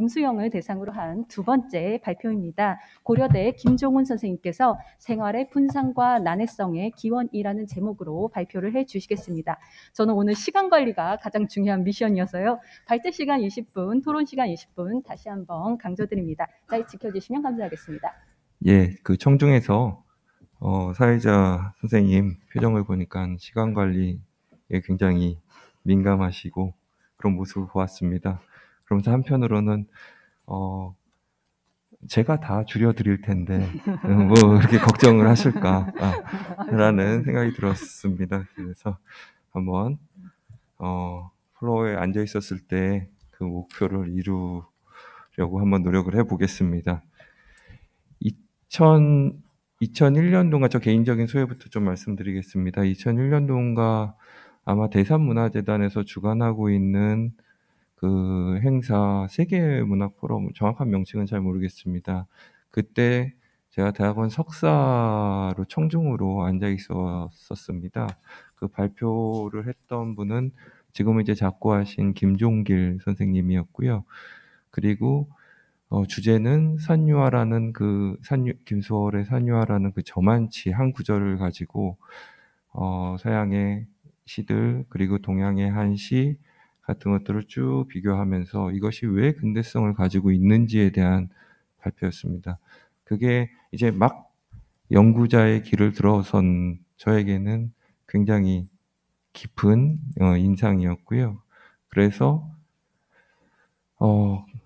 김수영을 대상으로 한 두 번째 발표입니다. 고려대 김종훈 선생님께서 생활의 분산과 난해성의 기원이라는 제목으로 발표를 해주시겠습니다. 저는 오늘 시간 관리가 가장 중요한 미션이어서요. 발제 시간 20분, 토론 시간 20분 다시 한번 강조드립니다. 잘 지켜주시면 감사하겠습니다. 예, 그 청중에서 사회자 선생님 표정을 보니까 시간 관리에 굉장히 민감하시고 그런 모습을 보았습니다. 그러면서 한편으로는 제가 다 줄여드릴 텐데 뭐 이렇게 걱정을 하실까라는 생각이 들었습니다. 그래서 한번 플로어에 앉아 있었을 때 그 목표를 이루려고 한번 노력을 해보겠습니다. 2001년도가 저 개인적인 소회부터 좀 말씀드리겠습니다. 2001년도가 아마 대산문화재단에서 주관하고 있는 그 행사 세계문학 포럼, 정확한 명칭은 잘 모르겠습니다. 그때 제가 대학원 석사로 청중으로 앉아 있었습니다. 그 발표를 했던 분은 지금 이제 작고하신 김종길 선생님이었고요. 그리고 주제는 산유화라는 김소월의 산유화라는 그 저만치 한 구절을 가지고 서양의 시들 그리고 동양의 한시 같은 것들을 쭉 비교하면서 이것이 왜 근대성을 가지고 있는지에 대한 발표였습니다. 그게 이제 막 연구자의 길을 들어선 저에게는 굉장히 깊은 인상이었고요. 그래서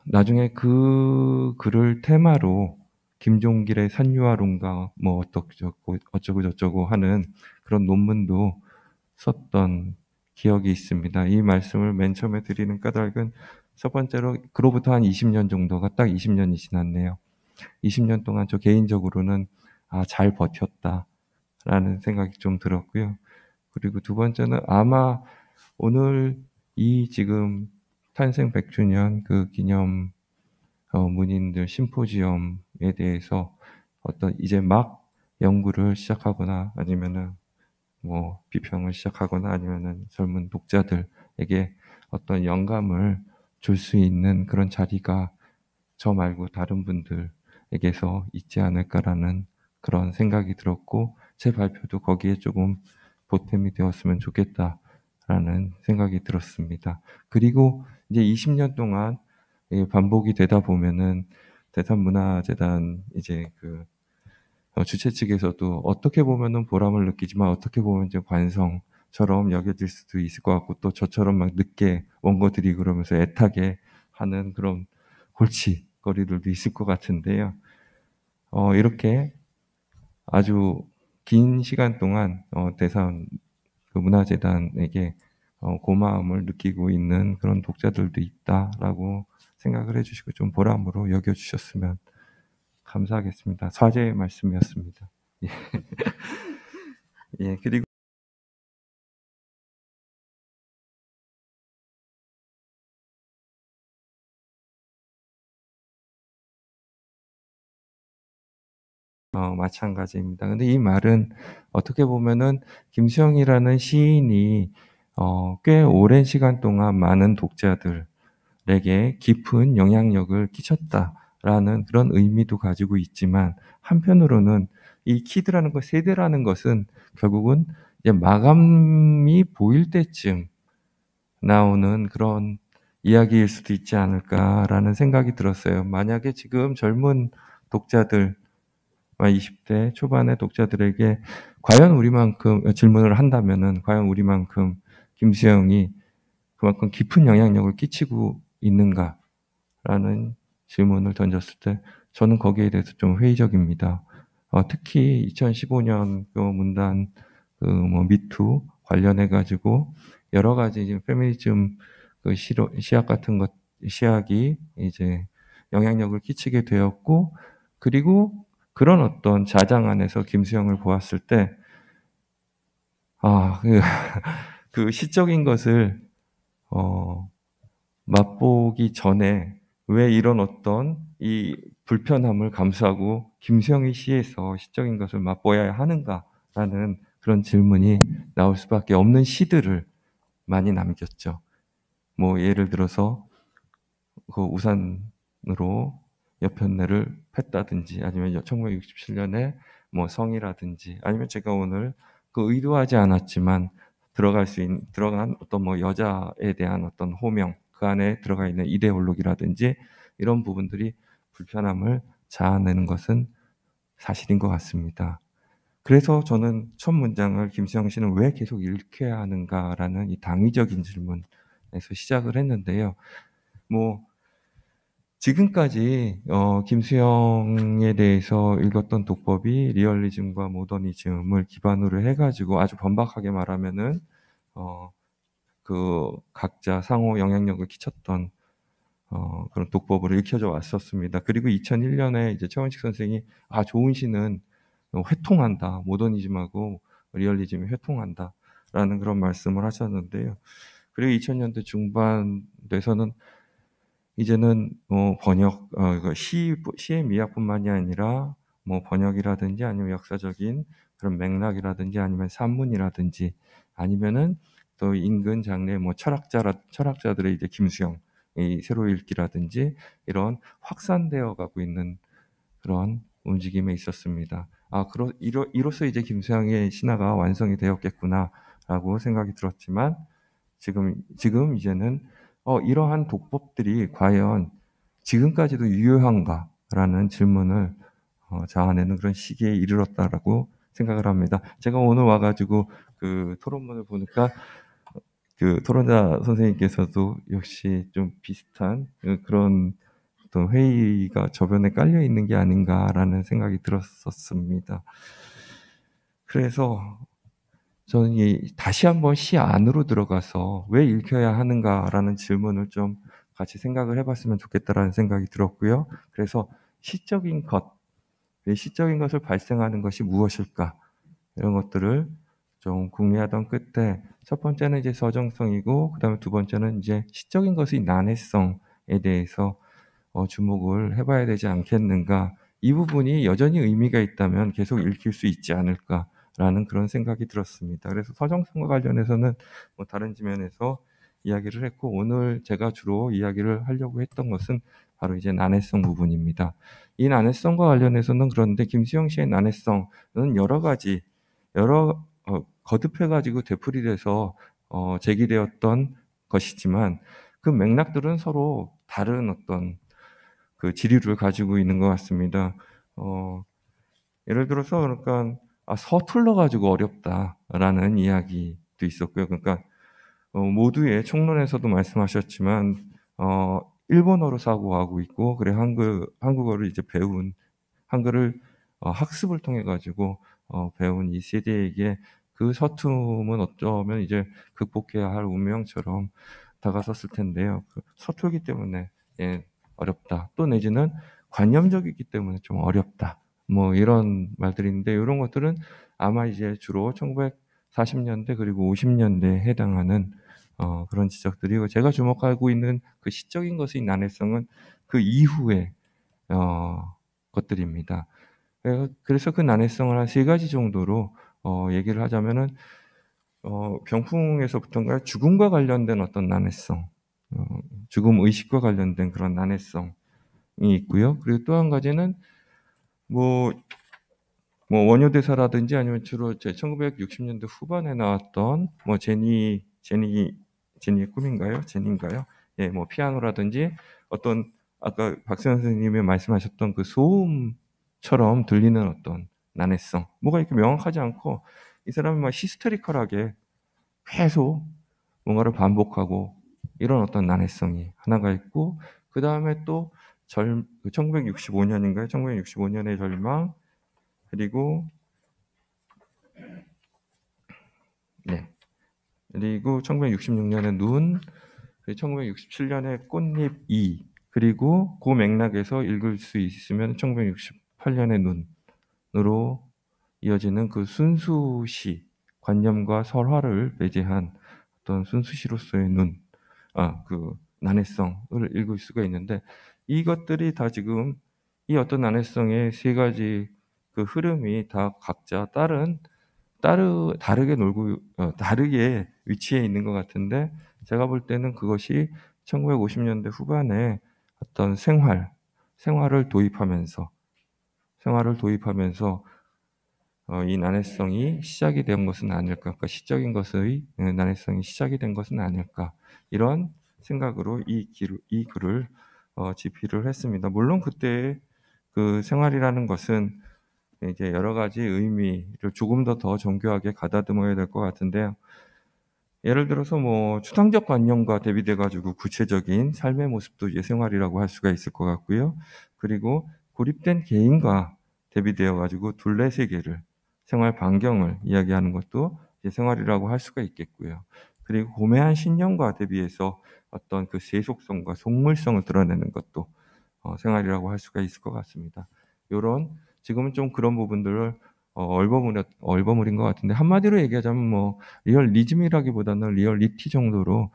나중에 그 글을 테마로 김종길의 산유화론가 뭐 어쩌고 저쩌고 하는 그런 논문도 썼던 기억이 있습니다. 이 말씀을 맨 처음에 드리는 까닭은 첫 번째로 그로부터 한 20년 정도가 딱 20년이 지났네요. 20년 동안 저 개인적으로는 잘 버텼다라는 생각이 좀 들었고요. 그리고 두 번째는 아마 오늘 이 지금 탄생 100주년 그 기념 문인들 심포지엄에 대해서 어떤 이제 막 연구를 시작하거나 아니면은 뭐 비평을 시작하거나 아니면은 젊은 독자들에게 어떤 영감을 줄 수 있는 그런 자리가 저 말고 다른 분들에게서 있지 않을까라는 그런 생각이 들었고 제 발표도 거기에 조금 보탬이 되었으면 좋겠다라는 생각이 들었습니다. 그리고 이제 20년 동안 반복이 되다 보면은 대산문화재단 이제 그 주최 측에서도 어떻게 보면은 보람을 느끼지만 어떻게 보면 이제 관성처럼 여겨질 수도 있을 것 같고 또 저처럼 막 늦게 원고 드리고 그러면서 애타게 하는 그런 골칫거리들도 있을 것 같은데요. 이렇게 아주 긴 시간 동안 대산 그 문화재단에게 고마움을 느끼고 있는 그런 독자들도 있다라고 생각을 해주시고 좀 보람으로 여겨주셨으면 감사하겠습니다. 사죄의 말씀이었습니다. 예. 예, 그리고 마찬가지입니다. 근데 이 말은 어떻게 보면은 김수영이라는 시인이 꽤 오랜 시간 동안 많은 독자들에게 깊은 영향력을 끼쳤다라는 그런 의미도 가지고 있지만 한편으로는 이 키드라는 것, 세대라는 것은 결국은 이제 마감이 보일 때쯤 나오는 그런 이야기일 수도 있지 않을까라는 생각이 들었어요. 만약에 지금 젊은 독자들 20대 초반의 독자들에게 과연 우리만큼 질문을 한다면은 과연 우리만큼 김수영이 그만큼 깊은 영향력을 끼치고 있는가라는 질문을 던졌을 때 저는 거기에 대해서 좀 회의적입니다. 특히 2015년 그 문단 뭐 미투 관련해 가지고 여러 가지 지금 페미니즘 그 시약 같은 것 시약이 이제 영향력을 끼치게 되었고 그리고 그런 어떤 자장 안에서 김수영을 보았을 때, 그 시적인 것을, 맛보기 전에 왜 이런 어떤 이 불편함을 감수하고 김수영의 시에서 시적인 것을 맛보아야 하는가라는 그런 질문이 나올 수밖에 없는 시들을 많이 남겼죠. 뭐, 예를 들어서, 그 우산 여편네를 팼다든지 아니면 1967년에 뭐 성이라든지 아니면 제가 오늘 그 의도하지 않았지만 들어간 어떤 뭐 여자에 대한 어떤 호명, 그 안에 들어가 있는 이데올로기라든지 이런 부분들이 불편함을 자아내는 것은 사실인 것 같습니다. 그래서 저는 첫 문장을 김수영 씨는 왜 계속 읽혀야 하는가라는 이 당위적인 질문에서 시작을 했는데요. 뭐 지금까지 김수영에 대해서 읽었던 독법이 리얼리즘과 모더니즘을 기반으로 해가지고 아주 번박하게 말하면은 그 각자 상호 영향력을 끼쳤던 그런 독법으로 읽혀져 왔었습니다. 그리고 2001년에 이제 최원식 선생이 좋은 시는 회통한다, 모더니즘하고 리얼리즘이 회통한다라는 그런 말씀을 하셨는데요. 그리고 2000년대 중반 돼서는 이제는 번역, 시의 미학뿐만이 아니라 뭐 번역이라든지 아니면 역사적인 그런 맥락이라든지 아니면 산문이라든지 아니면은 또 인근 장래 뭐 철학자들의 이제 김수영 이 새로 읽기라든지 이런 확산되어 가고 있는 그런 움직임에 있었습니다. 이로써 이제 김수영의 신화가 완성이 되었겠구나라고 생각이 들었지만 지금 이제는 이러한 독법들이 과연 지금까지도 유효한가라는 질문을 자아내는 그런 시기에 이르렀다라고 생각을 합니다. 제가 오늘 와가지고 그 토론문을 보니까 그 토론자 선생님께서도 역시 좀 비슷한 그런 어떤 회의가 저변에 깔려 있는 게 아닌가라는 생각이 들었었습니다. 그래서 저는 다시 한번 시 안으로 들어가서 왜 읽혀야 하는가라는 질문을 좀 같이 생각을 해봤으면 좋겠다라는 생각이 들었고요. 그래서 시적인 것을 발생하는 것이 무엇일까? 이런 것들을 좀 궁리하던 끝에 첫 번째는 이제 서정성이고 그다음에 두 번째는 이제 시적인 것의 난해성에 대해서 주목을 해봐야 되지 않겠는가. 이 부분이 여전히 의미가 있다면 계속 읽힐 수 있지 않을까라는 그런 생각이 들었습니다. 그래서 서정성과 관련해서는 뭐 다른 지면에서 이야기를 했고 오늘 제가 주로 이야기를 하려고 했던 것은 바로 이제 난해성 부분입니다. 이 난해성과 관련해서는 그런데 김수영 씨의 난해성은 여러 거듭해가지고 되풀이돼서 제기되었던 것이지만 그 맥락들은 서로 다른 어떤 그 지류를 가지고 있는 것 같습니다. 예를 들어서 그러니까 서툴러 가지고 어렵다라는 이야기도 있었고요. 그러니까 모두의 총론에서도 말씀하셨지만 일본어로 사고하고 있고 그래 한국어를 이제 한글을 학습을 통해 가지고 배운 이 세대에게 그 서툼은 어쩌면 이제 극복해야 할 운명처럼 다가섰을 텐데요. 그 서툴기 때문에 어렵다. 또 내지는 관념적이기 때문에 좀 어렵다. 뭐 이런 말들이 있는데 이런 것들은 아마 이제 주로 1940년대 그리고 50년대에 해당하는 그런 지적들이고 제가 주목하고 있는 그 시적인 것의 난해성은 그 이후의 것들입니다. 그래서 그 난해성을 한 세 가지 정도로 얘기를 하자면은 병풍에서부터인가 죽음과 관련된 어떤 난해성, 죽음 의식과 관련된 그런 난해성이 있고요. 그리고 또 한 가지는 뭐 원효대사라든지 아니면 주로 1960년대 후반에 나왔던 뭐 제니의 꿈인가요? 제니인가요? 예, 뭐 피아노라든지 어떤 아까 박수현 선생님이 말씀하셨던 그 소음처럼 들리는 어떤 난해성, 뭐가 이렇게 명확하지 않고 이 사람이 막 히스테리컬하게 계속 뭔가를 반복하고 이런 어떤 난해성이 하나가 있고 그 다음에 또 1965년인가요? 1965년의 절망 그리고 1966년의 눈, 1967년의 꽃잎 2, 그리고 그 맥락에서 읽을 수 있으면 1968년의 눈으로 이어지는 그 순수시, 관념과 설화를 배제한 어떤 순수시로서의 그 난해성을 읽을 수가 있는데 이것들이 다 지금 이 어떤 난해성의 세 가지 그 흐름이 다 각자 다르게 다르게 위치해 있는 것 같은데 제가 볼 때는 그것이 1950년대 후반에 어떤 생활을 도입하면서 이 난해성이 시작이 된 것은 아닐까, 그러니까 시적인 것의 난해성이 시작이 된 것은 아닐까, 이런 생각으로 이 글을 집필을 했습니다. 물론 그때 그 생활이라는 것은 이제 여러 가지 의미를 조금 더 정교하게 가다듬어야 될 것 같은데요. 예를 들어서 뭐 추상적 관념과 대비돼 가지고 구체적인 삶의 모습도 이제 생활이라고 할 수가 있을 것 같고요. 그리고 고립된 개인과 대비되어 가지고 둘레 세계를, 생활 반경을 이야기하는 것도 이제 생활이라고 할 수가 있겠고요. 그리고 고매한 신념과 대비해서 어떤 그 세속성과 속물성을 드러내는 것도 생활이라고 할 수가 있을 것 같습니다. 요런 지금은 좀 그런 부분들을 얼버무린 것 같은데, 한마디로 얘기하자면 뭐 리얼리즘이라기보다는 리얼리티 정도로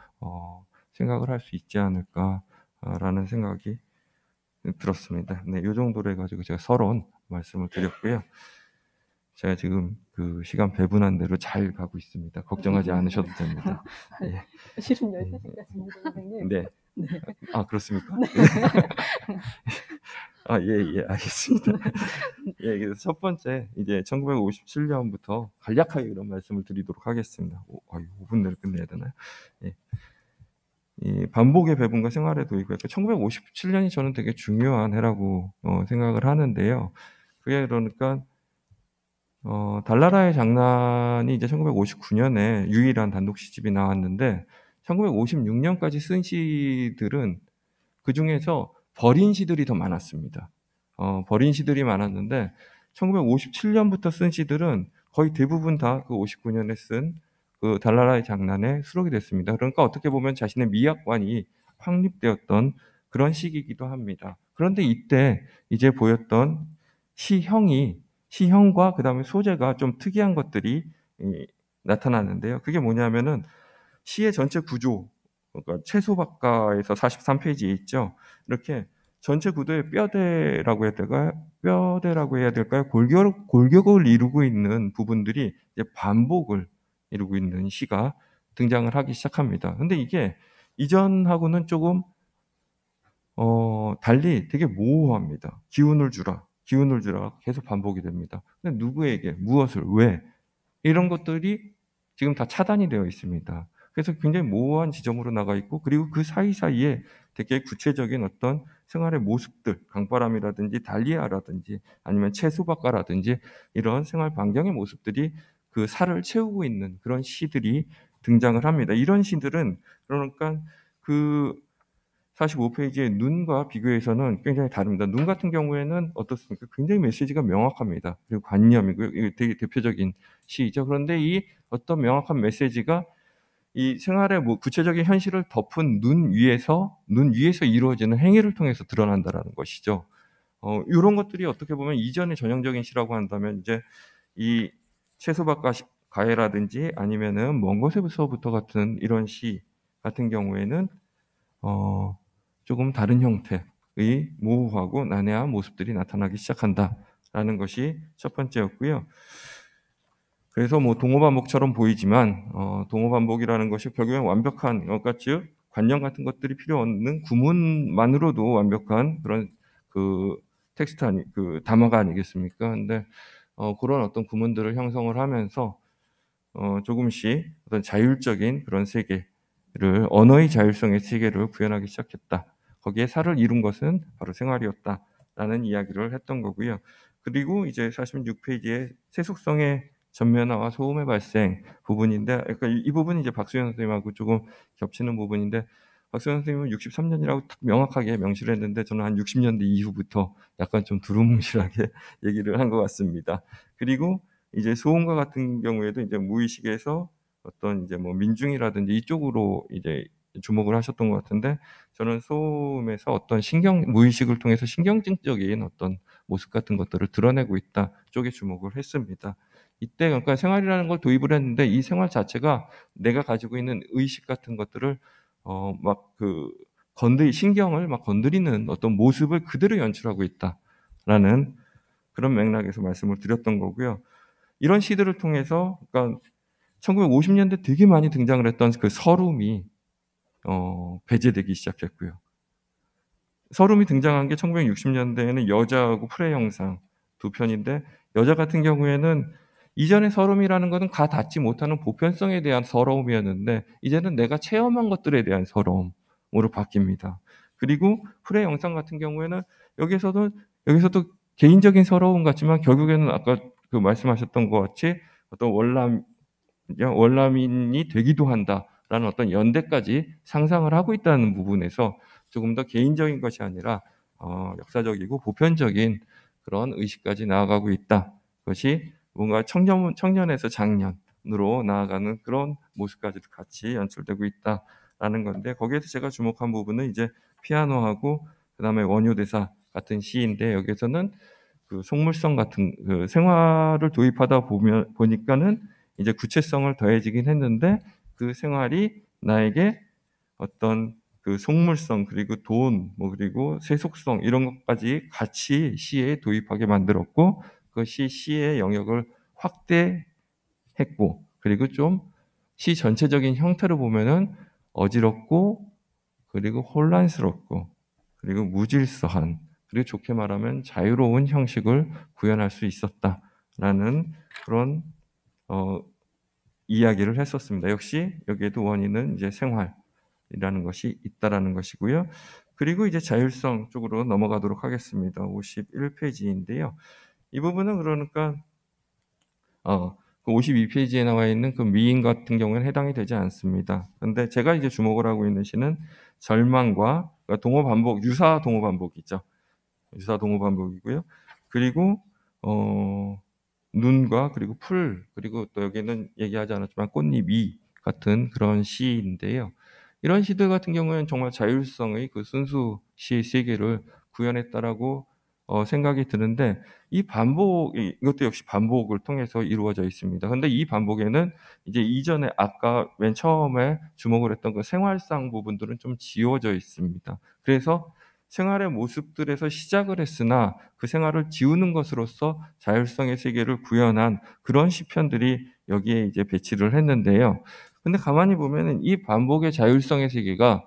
생각을 할 수 있지 않을까라는 생각이 들었습니다. 네, 요 정도로 해가지고 제가 서론 말씀을 드렸고요. 제가 지금 그 시간 배분한 대로 잘 가고 있습니다. 걱정하지 않으셔도 됩니다. 예. 실은 12시까지입니다, 선생님. 네. 네. 아, 그렇습니까? 아, 예, 알겠습니다. 예, 그래서 첫 번째, 이제 1957년부터 간략하게 그런 말씀을 드리도록 하겠습니다. 5분 내로 끝내야 되나요? 예. 이 반복의 배분과 생활의 도입, 1957년이 저는 되게 중요한 해라고 생각을 하는데요. 그게 그러니까 달나라의 장난이 이제 1959년에 유일한 단독 시집이 나왔는데, 1956년까지 쓴 시들은 그 중에서 버린 시들이 더 많았습니다. 버린 시들이 많았는데 1957년부터 쓴 시들은 거의 대부분 다 그 59년에 쓴 그 달나라의 장난에 수록이 됐습니다. 그러니까 어떻게 보면 자신의 미학관이 확립되었던 그런 시기이기도 합니다. 그런데 이때 이제 보였던 시형과 그 다음에 소재가 좀 특이한 것들이 나타나는데요. 그게 뭐냐면은 시의 전체 구조, 그러니까 채소박가에서 43페이지에 있죠. 이렇게 전체 구도의 뼈대라고 해야 될까요? 골격을 이루고 있는 부분들이 이제 반복을 이루고 있는 시가 등장을 하기 시작합니다. 근데 이게 이전하고는 조금 달리 되게 모호합니다. 기운을 주라 계속 반복이 됩니다. 근데 누구에게, 무엇을, 왜, 이런 것들이 지금 다 차단이 되어 있습니다. 그래서 굉장히 모호한 지점으로 나가 있고, 그리고 그 사이사이에 되게 구체적인 어떤 생활의 모습들, 강바람이라든지 달리아라든지 아니면 채소박가라든지 이런 생활 반경의 모습들이 그 살을 채우고 있는 그런 시들이 등장을 합니다. 이런 시들은 그러니까 그 45페이지의 눈과 비교해서는 굉장히 다릅니다. 눈 같은 경우에는 어떻습니까? 굉장히 메시지가 명확합니다. 그리고 관념이고요. 이게 되게 대표적인 시이죠. 그런데 이 어떤 명확한 메시지가 이 생활의 뭐 구체적인 현실을 덮은 눈 위에서 이루어지는 행위를 통해서 드러난다라는 것이죠. 이런 것들이 어떻게 보면 이전의 전형적인 시라고 한다면 이제 이 채소밭과 가해라든지 아니면은 먼 곳에서부터 같은 이런 시 같은 경우에는 조금 다른 형태의 모호하고 난해한 모습들이 나타나기 시작한다라는 것이 첫 번째였고요. 그래서 뭐 동호반복처럼 보이지만 동호반복이라는 것이 결국엔 완벽한, 그러니까 즉 관념 같은 것들이 필요 없는 구문만으로도 완벽한 그런 그 텍스트 그 담화가 아니겠습니까? 근데 그런 어떤 구문들을 형성을 하면서 조금씩 어떤 자율적인 그런 세계를, 언어의 자율성의 세계를 구현하기 시작했다. 거기에 살을 이룬 것은 바로 생활이었다라는 이야기를 했던 거고요. 그리고 이제 46페이지에 세속성의 전면화와 소음의 발생 부분인데, 그러니까 이 부분이 이제 박수현 선생님하고 조금 겹치는 부분인데, 박수현 선생님은 63년이라고 딱 명확하게 명시를 했는데 저는 한 60년대 이후부터 약간 좀 두루뭉실하게 얘기를 한 것 같습니다. 그리고 이제 소음과 같은 경우에도 이제 무의식에서 어떤 이제 뭐 민중이라든지 이쪽으로 이제 주목을 하셨던 것 같은데, 저는 소음에서 어떤 무의식을 통해서 신경증적인 어떤 모습 같은 것들을 드러내고 있다 쪽에 주목을 했습니다. 이때 그러니까 생활이라는 걸 도입을 했는데 이 생활 자체가 내가 가지고 있는 의식 같은 것들을 막 그 신경을 막 건드리는 어떤 모습을 그대로 연출하고 있다라는 그런 맥락에서 말씀을 드렸던 거고요. 이런 시들을 통해서 그러니까 1950년대 되게 많이 등장을 했던 그 서름이 배제되기 시작했고요. 서름이 등장한 게 1960년대에는 여자하고 풀의 형상 두 편인데, 여자 같은 경우에는 이전에 서름이라는 것은 가 닿지 못하는 보편성에 대한 서러움이었는데, 이제는 내가 체험한 것들에 대한 서러움으로 바뀝니다. 그리고 풀의 영상 같은 경우에는 여기서도 개인적인 서러움 같지만, 결국에는 아까 그 말씀하셨던 것 같이 어떤 월남인이 되기도 한다라는 어떤 연대까지 상상을 하고 있다는 부분에서 조금 더 개인적인 것이 아니라 역사적이고 보편적인 그런 의식까지 나아가고 있다. 그것이 뭔가 청년에서 장년으로 나아가는 그런 모습까지도 같이 연출되고 있다라는 건데, 거기에서 제가 주목한 부분은 이제 피아노하고 그다음에 원효대사 같은 시인데, 여기서는 그 속물성 같은 그 생활을 도입하다 보니까는 이제 구체성을 더해지긴 했는데, 그 생활이 나에게 어떤 그 속물성, 그리고 돈, 그리고 세속성, 이런 것까지 같이 시에 도입하게 만들었고, 그것이 시의 영역을 확대했고, 그리고 좀 시 전체적인 형태를 보면은 어지럽고, 그리고 혼란스럽고, 그리고 무질서한, 그리고 좋게 말하면 자유로운 형식을 구현할 수 있었다라는 그런 어, 이야기를 했었습니다. 역시 여기에도 원인은 이제 생활이라는 것이 있다라는 것이고요. 그리고 이제 자율성 쪽으로 넘어가도록 하겠습니다. 51페이지인데요. 이 부분은 그러니까 그 52페이지에 나와 있는 그 미인 같은 경우에는 해당이 되지 않습니다. 근데 제가 이제 주목을 하고 있는 시는 절망과, 그러니까 동어 반복, 유사 동어 반복이죠. 유사 동어 반복이고요. 그리고 눈과, 그리고 풀, 그리고 또 여기는 얘기하지 않았지만 꽃잎이 같은 그런 시인데요. 이런 시들 같은 경우에는 정말 자율성의 그 순수 시의 세계를 구현했다라고 생각이 드는데, 이것도 역시 반복을 통해서 이루어져 있습니다. 근데 이 반복에는 이제 이전에 아까 맨 처음에 주목을 했던 그 생활상 부분들은 좀 지워져 있습니다. 그래서 생활의 모습들에서 시작을 했으나 그 생활을 지우는 것으로서 자율성의 세계를 구현한 그런 시편들이 여기에 이제 배치를 했는데요. 근데 가만히 보면은 이 반복의 자율성의 세계가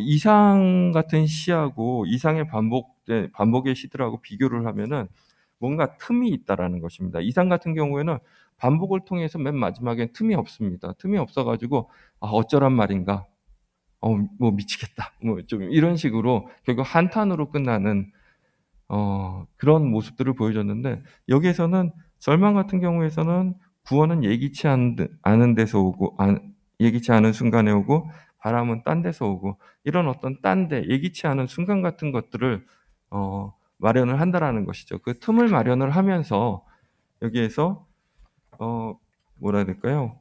이상 같은 시하고, 이상의 반복의 시들하고 비교를 하면은 뭔가 틈이 있다라는 것입니다. 이상 같은 경우에는 반복을 통해서 맨 마지막엔 틈이 없습니다. 틈이 없어가지고 어쩌란 말인가, 미치겠다, 좀 이런 식으로 결국 한탄으로 끝나는 그런 모습들을 보여줬는데, 여기에서는 절망 같은 경우에서는 구원은 않은 데서 오고, 예기치 않은 순간에 오고, 바람은 딴 데서 오고, 이런 어떤 예기치 않은 순간 같은 것들을 마련을 한다라는 것이죠. 그 틈을 마련을 하면서 여기에서 뭐라 해야 될까요?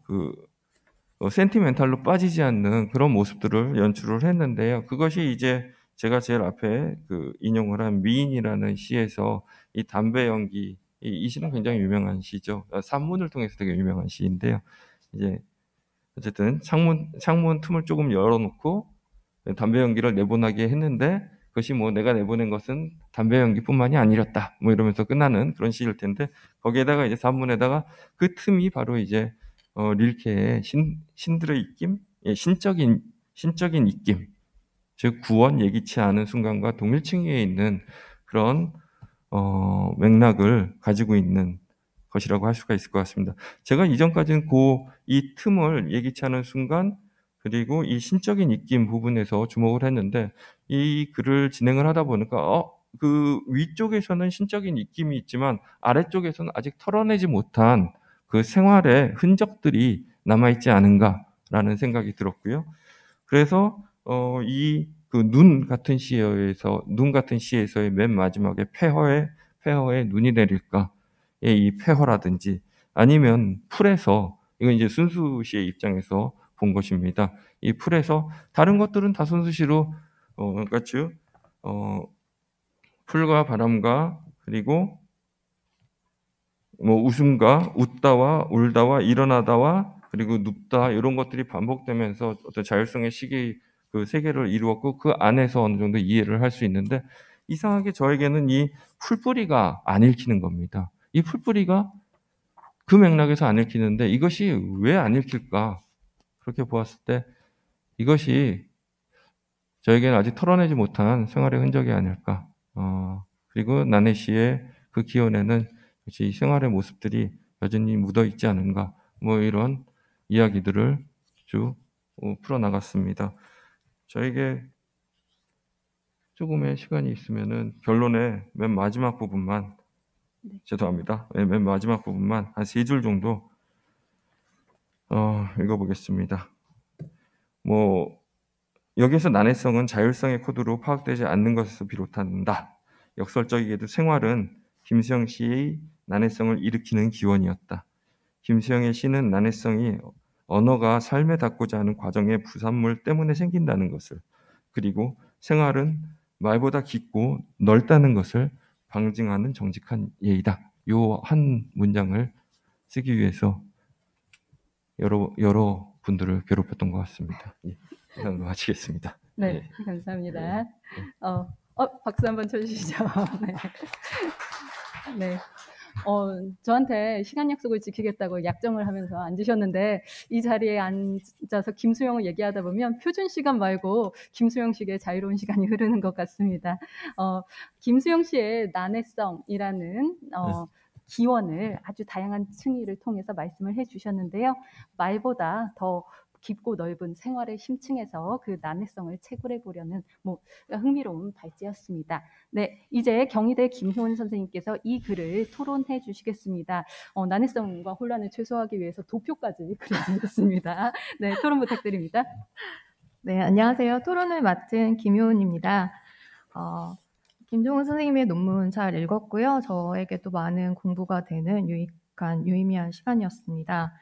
센티멘탈로 빠지지 않는 그런 모습들을 연출을 했는데요. 그것이 이제 제가 제일 앞에 인용을 한 미인이라는 시에서 이 담배 연기, 이 시는 굉장히 유명한 시죠. 산문을 통해서 되게 유명한 시인데요. 이제 어쨌든 창문 틈을 조금 열어놓고 담배 연기를 내보내게 했는데, 그것이 내가 내보낸 것은 담배 연기뿐만이 아니었다, 이러면서 끝나는 그런 시일 텐데, 거기에다가 이제 산문에다가 그 틈이 바로 이제 릴케의 신들의 입김, 신적인 입김, 즉 구원, 예기치 않은 순간과 동일층위에 있는 그런 맥락을 가지고 있는 것이라고 할 수가 있을 것 같습니다. 제가 이전까지는 이 틈을, 예기치 않은 순간, 그리고 이 신적인 입김 부분에서 주목을 했는데, 이 글을 진행을 하다 보니까 그 위쪽에서는 신적인 입김이 있지만 아래쪽에서는 아직 털어내지 못한 그 생활의 흔적들이 남아있지 않은가라는 생각이 들었고요. 그래서 이 눈 같은 시에서의 맨 마지막에 폐허에 눈이 내릴까의 이 폐허라든지, 아니면 풀에서, 이건 이제 순수시의 입장에서 본 것입니다. 이 풀에서 다른 것들은 다 순수시로 그러니까 즉 풀과 바람과, 그리고 웃음과, 웃다와 울다와 일어나다와, 그리고 눕다, 이런 것들이 반복되면서 어떤 자율성의 그 세계를 이루었고, 그 안에서 어느 정도 이해를 할 수 있는데, 이상하게 저에게는 이 풀뿌리가 안 읽히는 겁니다. 이 풀뿌리가 그 맥락에서 안 읽히는데, 이것이 왜 안 읽힐까? 그렇게 보았을 때 이것이 저에게는 아직 털어내지 못한 생활의 흔적이 아닐까. 그리고 나네 씨의 그 기원에는 역시 이 생활의 모습들이 여전히 묻어 있지 않은가. 뭐 이런 이야기들을 쭉 풀어나갔습니다. 저에게 조금의 시간이 있으면은 결론의 맨 마지막 부분만, 네. 죄송합니다. 맨 마지막 부분만 한 3줄 정도 읽어보겠습니다. 뭐 여기서 난해성은 자율성의 코드로 파악되지 않는 것에서 비롯한다. 역설적이게도 생활은 김수영 씨의 난해성을 일으키는 기원이었다. 김수영의 시는 난해성이 언어가 삶에 닿고자 하는 과정의 부산물 때문에 생긴다는 것을, 그리고 생활은 말보다 깊고 넓다는 것을 방증하는 정직한 예이다. 요 한 문장을 쓰기 위해서 여러 분들을 괴롭혔던 것 같습니다. 예, 이상으로 마치겠습니다. 네, 예. 감사합니다. 박수 한번 쳐주시죠. 네. 네. 저한테 시간 약속을 지키겠다고 약정을 하면서 앉으셨는데 이 자리에 앉아서 김수영을 얘기하다 보면 표준 시간 말고 김수영식의 자유로운 시간이 흐르는 것 같습니다. 김수영 씨의 난해성이라는 기원을 아주 다양한 층위를 통해서 말씀을 해주셨는데요. 말보다 더 깊고 넓은 생활의 심층에서 그 난해성을 채굴해 보려는 흥미로운 발제였습니다. 네, 이제 경희대 김효은 선생님께서 이 글을 토론해 주시겠습니다. 난해성과 혼란을 최소화하기 위해서 도표까지 그려주셨습니다. 네, 토론 부탁드립니다. 네, 안녕하세요. 토론을 맡은 김효은입니다. 김종훈 선생님의 논문 잘 읽었고요. 저에게도 많은 공부가 되는 유의미한 시간이었습니다.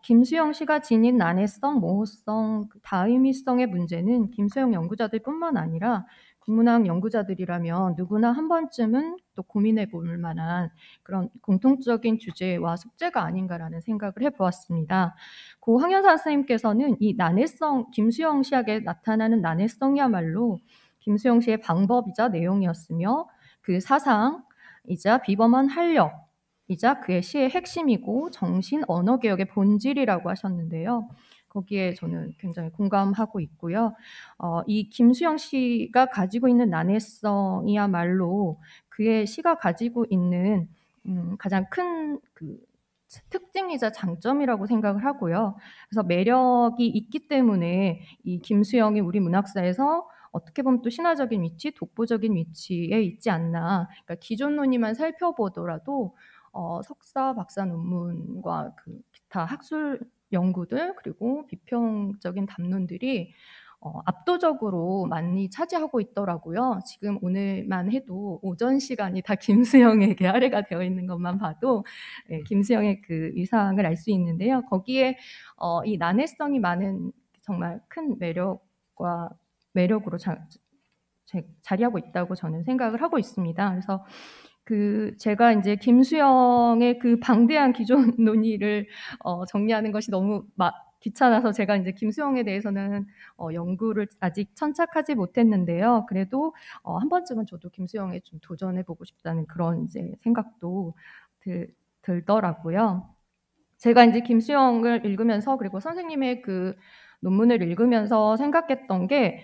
김수영 씨가 지닌 난해성, 모호성, 다의미성의 문제는 김수영 연구자들뿐만 아니라 국문학 연구자들이라면 누구나 한 번쯤은 또 고민해 볼 만한 그런 공통적인 주제와 숙제가 아닌가라는 생각을 해보았습니다. 고 황현사 선생님께서는 이 난해성, 김수영 씨에게 나타나는 난해성이야말로 김수영 씨의 방법이자 내용이었으며 그 사상이자 비범한 활력이자 그의 시의 핵심이고 정신 언어개혁의 본질이라고 하셨는데요. 거기에 저는 굉장히 공감하고 있고요. 이 김수영 씨가 가지고 있는 난해성이야말로 그의 시가 가지고 있는 가장 큰 특징이자 장점이라고 생각을 하고요. 그래서 매력이 있기 때문에 이 김수영이 우리 문학사에서 어떻게 보면 또 신화적인 위치, 독보적인 위치에 있지 않나. 그러니까 기존 논의만 살펴보더라도 석사, 박사 논문과 그 기타 학술 연구들 그리고 비평적인 담론들이 압도적으로 많이 차지하고 있더라고요. 지금 오늘만 해도 오전 시간이 다 김수영에게 할애가 되어 있는 것만 봐도 김수영의 그 위상을 알 수 있는데요. 거기에 이 난해성이 많은 정말 큰 매력으로 자리하고 있다고 저는 생각을 하고 있습니다. 그래서 제가 이제 김수영의 그 방대한 기존 논의를 정리하는 것이 너무 귀찮아서 제가 이제 김수영에 대해서는 연구를 아직 천착하지 못했는데요. 그래도 한 번쯤은 저도 김수영에 좀 도전해보고 싶다는 그런 이제 생각도 들더라고요. 제가 이제 김수영을 읽으면서 그리고 선생님의 그 논문을 읽으면서 생각했던 게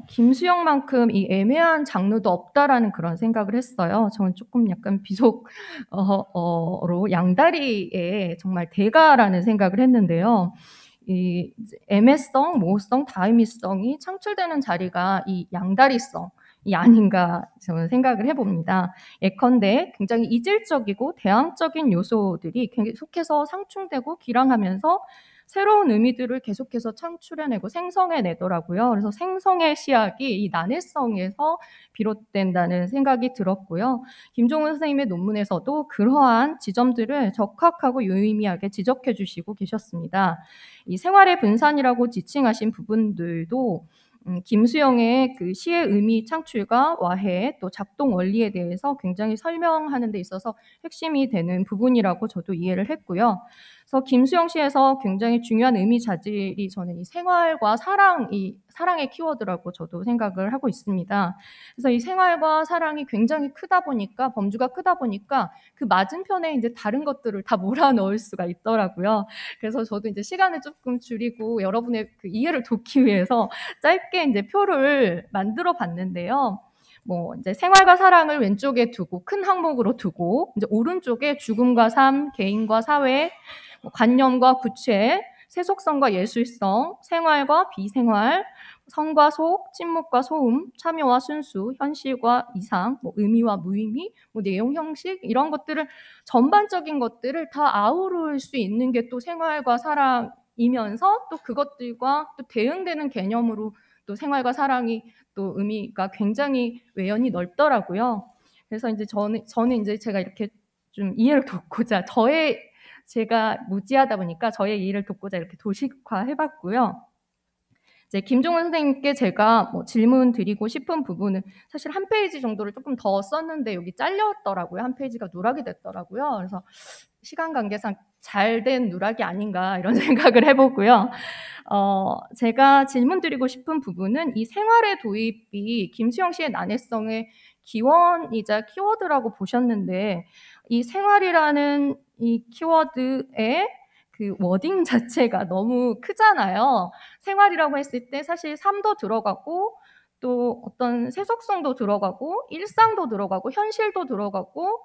김수영만큼 이 애매한 장르도 없다라는 그런 생각을 했어요. 저는 조금 약간 비속어로 양다리의 정말 대가라는 생각을 했는데요. 이 애매성, 모호성, 다의미성이 창출되는 자리가 이 양다리성이 아닌가 저는 생각을 해봅니다. 예컨대 굉장히 이질적이고 대항적인 요소들이 계속해서 상충되고 기량하면서 새로운 의미들을 계속해서 창출해내고 생성해내더라고요. 그래서 생성의 시작이 이 난해성에서 비롯된다는 생각이 들었고요. 김종훈 선생님의 논문에서도 그러한 지점들을 적확하고 유의미하게 지적해 주시고 계셨습니다. 이 생활의 분산이라고 지칭하신 부분들도 김수영의 그 시의 의미 창출과 와해 또 작동 원리에 대해서 굉장히 설명하는 데 있어서 핵심이 되는 부분이라고 저도 이해를 했고요. 그래서 김수영시에서 굉장히 중요한 의미 자질이 저는 이 생활과 사랑의 키워드라고 저도 생각을 하고 있습니다. 그래서 이 생활과 사랑이 굉장히 크다 보니까, 범주가 크다 보니까 그 맞은편에 이제 다른 것들을 다 몰아넣을 수가 있더라고요. 그래서 저도 이제 시간을 조금 줄이고 여러분의 그 이해를 돕기 위해서 짧게 이제 표를 만들어 봤는데요. 뭐 이제 생활과 사랑을 왼쪽에 두고 큰 항목으로 두고, 이제 오른쪽에 죽음과 삶, 개인과 사회, 관념과 구체, 세속성과 예술성, 생활과 비생활, 성과 속, 침묵과 소음, 참여와 순수, 현실과 이상, 의미와 무의미, 내용 형식, 이런 것들을, 전반적인 것들을 다 아우를 수 있는 게 또 생활과 사랑이면서, 또 그것들과 또 대응되는 개념으로 또 생활과 사랑이 또 의미가 굉장히 외연이 넓더라고요. 그래서 이제 저는 이제 제가 이렇게 좀 이해를 돕고자, 제가 무지하다 보니까 저의 이해를 돕고자 이렇게 도식화 해봤고요. 이제 김종훈 선생님께 제가 질문 드리고 싶은 부분은 사실 한 페이지 정도를 조금 더 썼는데 여기 잘렸더라고요. 한 페이지가 누락이 됐더라고요. 그래서 시간 관계상 잘된 누락이 아닌가 이런 생각을 해보고요. 제가 질문 드리고 싶은 부분은 이 생활의 도입이 김수영 씨의 난해성의 기원이자 키워드라고 보셨는데, 이 생활이라는 이 키워드의 그 워딩 자체가 너무 크잖아요. 생활이라고 했을 때 사실 삶도 들어가고, 또 어떤 세속성도 들어가고, 일상도 들어가고, 현실도 들어가고,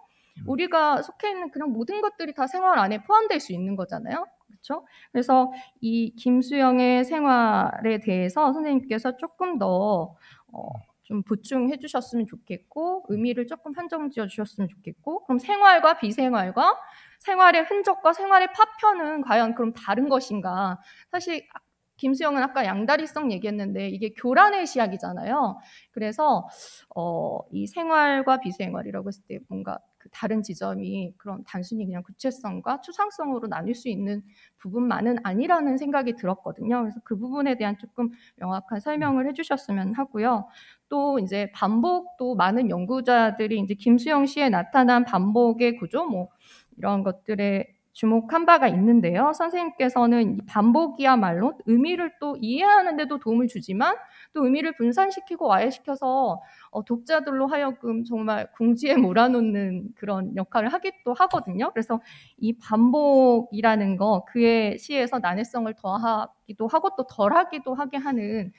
우리가 속해 있는 그냥 모든 것들이 다 생활 안에 포함될 수 있는 거잖아요. 그렇죠? 그래서 이 김수영의 생활에 대해서 선생님께서 조금 더 좀 보충해 주셨으면 좋겠고, 의미를 조금 판정 지어 주셨으면 좋겠고, 그럼 생활과 비생활과 생활의 흔적과 생활의 파편은 과연 그럼 다른 것인가? 사실 김수영은 아까 양다리성 얘기했는데 이게 교란의 시작이잖아요. 그래서 이 생활과 비생활이라고 했을 때 뭔가 그 다른 지점이 그런 단순히 그냥 구체성과 추상성으로 나뉠 수 있는 부분만은 아니라는 생각이 들었거든요. 그래서 그 부분에 대한 조금 명확한 설명을 해주셨으면 하고요. 또 이제 반복도 많은 연구자들이 이제 김수영 씨에 나타난 반복의 구조, 이런 것들에 주목한 바가 있는데요. 선생님께서는 이 반복이야말로 의미를 또 이해하는 데도 도움을 주지만 또 의미를 분산시키고 와해시켜서 독자들로 하여금 정말 궁지에 몰아놓는 그런 역할을 하기도 하거든요. 그래서 이 반복이라는 거, 그의 시에서 난해성을 더하기도 하고 또 덜하기도 하게 하는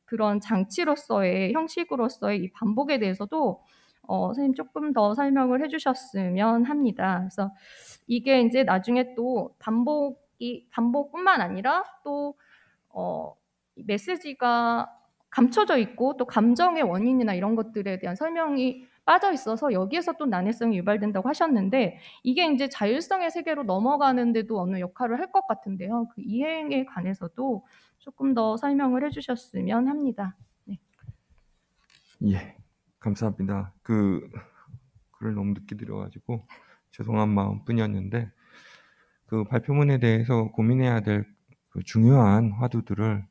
그런 장치로서의, 형식으로서의 이 반복에 대해서도 선생님 조금 더 설명을 해주셨으면 합니다. 그래서 이게 이제 나중에 또 반복뿐만 아니라 또 메시지가 감춰져 있고 또 감정의 원인이나 이런 것들에 대한 설명이 빠져 있어서 여기에서 또 난해성이 유발된다고 하셨는데, 이게 이제 자율성의 세계로 넘어가는데도 어느 역할을 할 것 같은데요. 그 이행에 관해서도 조금 더 설명을 해주셨으면 합니다. 네. 예, 감사합니다. 글을 너무 늦게 드려가지고 죄송한 마음뿐이었는데, 그 발표문에 대해서 고민해야 될 그 중요한 화두들을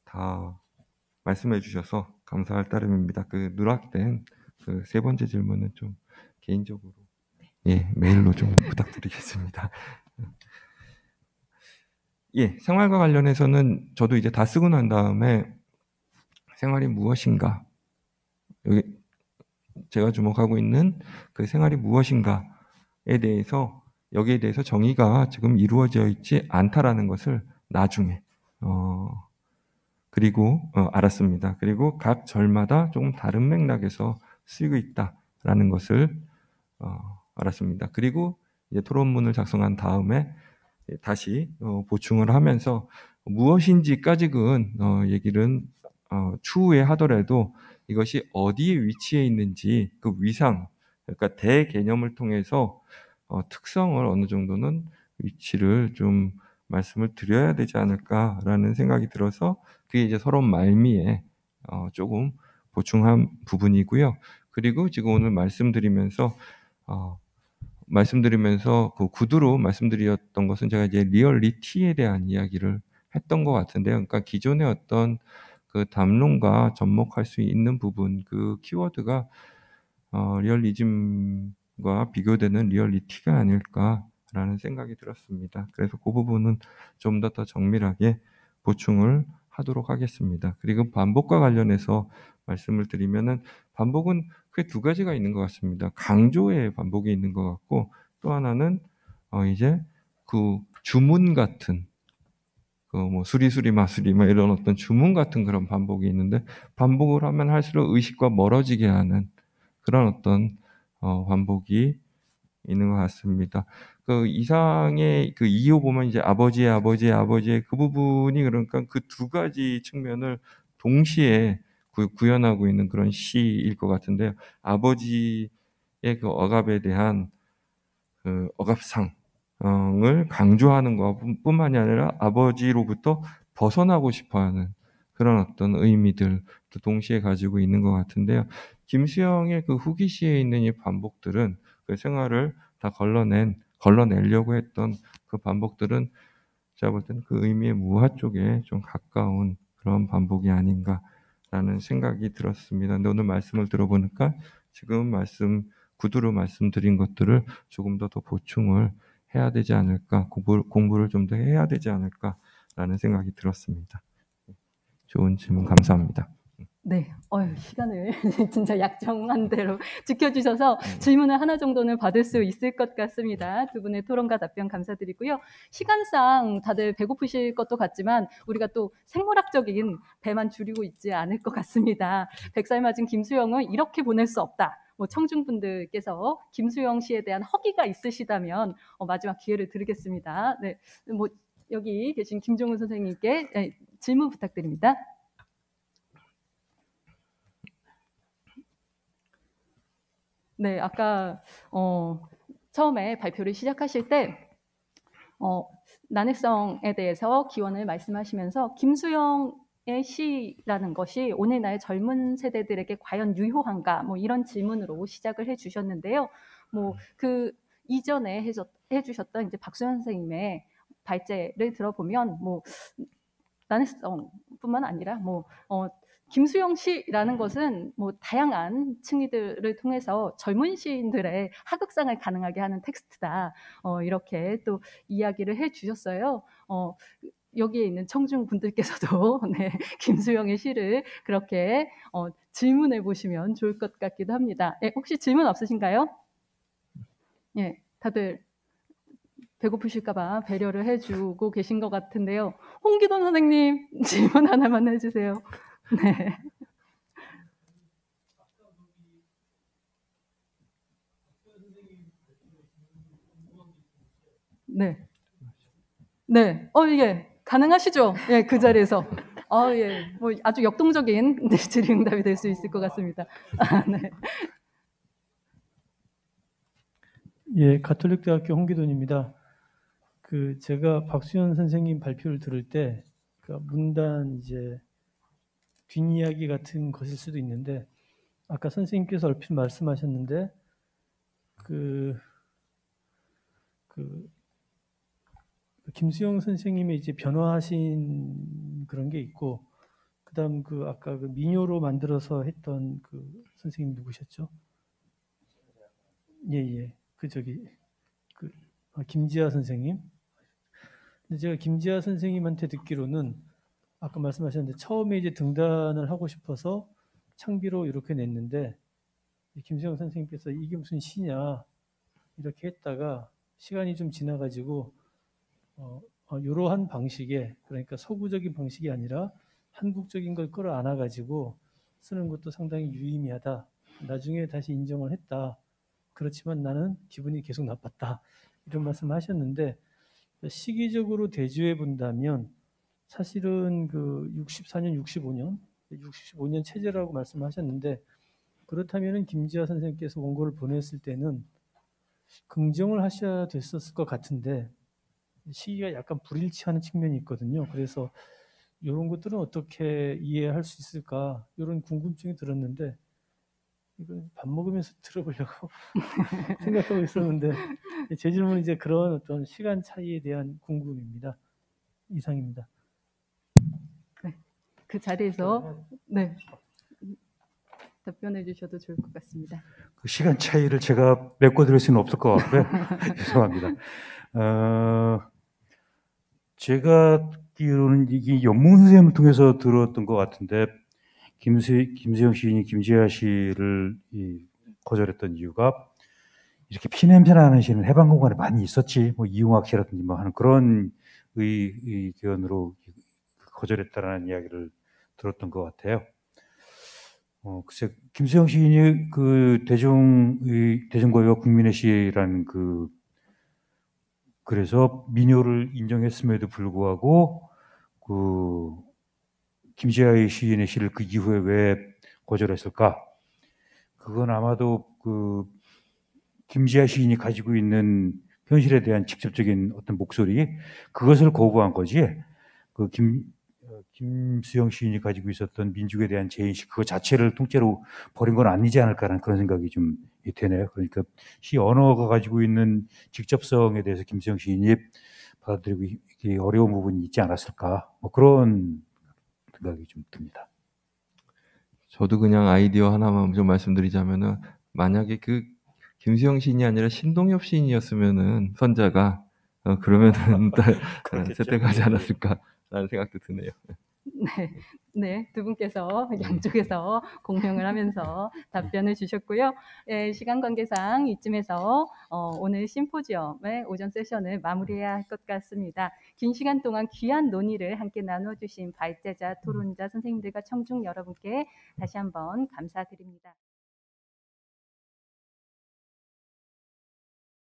다 말씀해 주셔서 감사할 따름입니다. 그 누락된 그 세 번째 질문은 좀 개인적으로 메일로 좀 부탁드리겠습니다. 생활과 관련해서는 저도 이제 다 쓰고 난 다음에 생활이 무엇인가, 여기 제가 주목하고 있는 그 생활이 무엇인가에 대해서, 여기에 대해서 정의가 지금 이루어져 있지 않다라는 것을 나중에 알았습니다. 그리고 각 절마다 조금 다른 맥락에서 쓰이고 있다라는 것을 알았습니다. 그리고 이제 토론문을 작성한 다음에 다시 보충을 하면서 무엇인지까지는 얘기를 추후에 하더라도 이것이 어디에 위치해 있는지 그 위상, 그러니까 대개념을 통해서 특성을 어느 정도는 위치를 좀 말씀을 드려야 되지 않을까라는 생각이 들어서 그게 이제 서론 말미에 조금 보충한 부분이고요. 그리고 지금 오늘 말씀드리면서 그 구두로 말씀드렸던 것은 제가 이제 리얼리티에 대한 이야기를 했던 것 같은데요. 그러니까 기존의 어떤 그 담론과 접목할 수 있는 부분, 그 키워드가 리얼리즘과 비교되는 리얼리티가 아닐까 않을까라는 생각이 들었습니다. 그래서 그 부분은 좀 더 정밀하게 보충을 하도록 하겠습니다. 그리고 반복과 관련해서 말씀을 드리면은 반복은 크게 두 가지가 있는 것 같습니다. 강조의 반복이 있는 것 같고 또 하나는 이제 그 주문 같은 그 뭐 수리수리 마수리 막 이런 어떤 주문 같은 그런 반복이 있는데 반복을 하면 할수록 의식과 멀어지게 하는 그런 어떤 반복이 있는 것 같습니다. 그 이상의 그 2호 보면 이제 아버지의 그 부분이 그러니까 그 두 가지 측면을 동시에 구현하고 있는 그런 시일 것 같은데요. 아버지의 그 억압에 대한 그 억압상을 강조하는 것뿐만이 아니라 아버지로부터 벗어나고 싶어하는 그런 어떤 의미들도 동시에 가지고 있는 것 같은데요. 김수영의 그 후기시에 있는 이 반복들은 그 생활을 다 걸러내려고 했던 그 반복들은 제가 볼 때는 그 의미의 무화 쪽에 좀 가까운 그런 반복이 아닌가라는 생각이 들었습니다. 근데 오늘 말씀을 들어보니까 지금 구두로 말씀드린 것들을 조금 더 보충을 해야 되지 않을까, 공부를 좀 더 해야 되지 않을까라는 생각이 들었습니다. 좋은 질문 감사합니다. 네. 시간을 진짜 약정한 대로 지켜주셔서 질문을 하나 정도는 받을 수 있을 것 같습니다. 두 분의 토론과 답변 감사드리고요. 시간상 다들 배고프실 것도 같지만 우리가 또 생물학적인 배만 줄이고 있지 않을 것 같습니다. 100살 맞은 김수영은 이렇게 보낼 수 없다. 청중분들께서 김수영 씨에 대한 허기가 있으시다면 마지막 기회를 드리겠습니다. 네. 여기 계신 김종훈 선생님께 질문 부탁드립니다. 네, 아까 처음에 발표를 시작하실 때 난해성에 대해서 기원을 말씀하시면서 김수영의 시라는 것이 오늘날 젊은 세대들에게 과연 유효한가 이런 질문으로 시작을 해주셨는데요. 그 이전에 해주셨던 이제 박수현 선생님의 발제를 들어보면 난해성뿐만 아니라 김수영 시라는 것은 다양한 층위들을 통해서 젊은 시인들의 하극상을 가능하게 하는 텍스트다. 이렇게 또 이야기를 해주셨어요. 여기에 있는 청중분들께서도 네, 김수영의 시를 그렇게 질문해 보시면 좋을 것 같기도 합니다. 혹시 질문 없으신가요? 예, 다들 배고프실까봐 배려를 해주고 계신 것 같은데요. 홍기돈 선생님 질문 하나만 해주세요. 네. 네. 네. 예. 가능하시죠? 예, 그 자리에서. 예. 아주 역동적인 질의응답이 될 수 있을 것 같습니다. 네. 예, 가톨릭대학교 홍기돈입니다. 제가 박수현 선생님 발표를 들을 때, 문단 이제 뒷이야기 같은 것일 수도 있는데, 아까 선생님께서 얼핏 말씀하셨는데, 김수영 선생님의 이제 변화하신 그런 게 있고, 그다음 아까 민요로 만들어서 했던 선생님 누구셨죠? 예. 김지아 선생님. 근데 제가 김지아 선생님한테 듣기로는 아까 말씀하셨는데 처음에 이제 등단을 하고 싶어서 창비로 이렇게 냈는데 김수영 선생님께서 이게 무슨 시냐 이렇게 했다가 시간이 좀 지나가지고 이러한 방식의 그러니까 서구적인 방식이 아니라 한국적인 걸 끌어안아가지고 쓰는 것도 상당히 유의미하다. 나중에 다시 인정을 했다. 그렇지만 나는 기분이 계속 나빴다. 이런 말씀을 하셨는데 시기적으로 대조해 본다면 사실은 64년, 65년 체제라고 말씀하셨는데 그렇다면 김지아 선생님께서 원고를 보냈을 때는 긍정을 하셔야 됐었을 것 같은데 시기가 약간 불일치하는 측면이 있거든요. 그래서 이런 것들은 어떻게 이해할 수 있을까 이런 궁금증이 들었는데 이건 밥 먹으면서 들어보려고 생각하고 있었는데 제 질문은 이제 그런 어떤 시간 차이에 대한 궁금입니다. 이상입니다. 네. 그 자리에서 네. 답변해 주셔도 좋을 것 같습니다. 그 시간 차이를 제가 메꿔드릴 수는 없을 것 같고요. 죄송합니다. 제가 듣기로는 이게 연문 선생님을 통해서 들었던 것 같은데 김수영 시인이 김지아 씨를 거절했던 이유가 이렇게 피냄새 나는 시는 해방 공간에 많이 있었지, 뭐 이용학 씨라든지 뭐 하는 그런 의견으로 거절했다라는 이야기를 들었던 것 같아요. 글쎄, 김수영 시인이 그 대중고요와 국민의 시라는 그래서 민요를 인정했음에도 불구하고 그 김지아의 시인의 시를 그 이후에 왜 거절했을까? 그건 아마도 그 김지아 시인이 가지고 있는 현실에 대한 직접적인 어떤 목소리, 그것을 거부한 거지. 그 김수영 시인이 가지고 있었던 민족에 대한 제인식 그거 자체를 통째로 버린 건 아니지 않을까라는 그런 생각이 좀 되네요. 그러니까 시 언어가 가지고 있는 직접성에 대해서 김수영 시인이 받아들이기 어려운 부분이 있지 않았을까, 뭐 그런 생각이 좀 듭니다. 저도 그냥 아이디어 하나만 좀 말씀드리자면은, 만약에 그 김수영 시인이 아니라 신동엽 시인이었으면은 선자가 그러면은 그렇겠죠. 채택하지 않았을까라는 생각도 드네요. 네, 네, 두 분께서 양쪽에서 공명을 하면서 답변을 주셨고요. 예, 시간 관계상 이쯤에서 오늘 심포지엄의 오전 세션을 마무리해야 할 것 같습니다. 긴 시간 동안 귀한 논의를 함께 나눠주신 발제자, 토론자, 선생님들과 청중 여러분께 다시 한번 감사드립니다.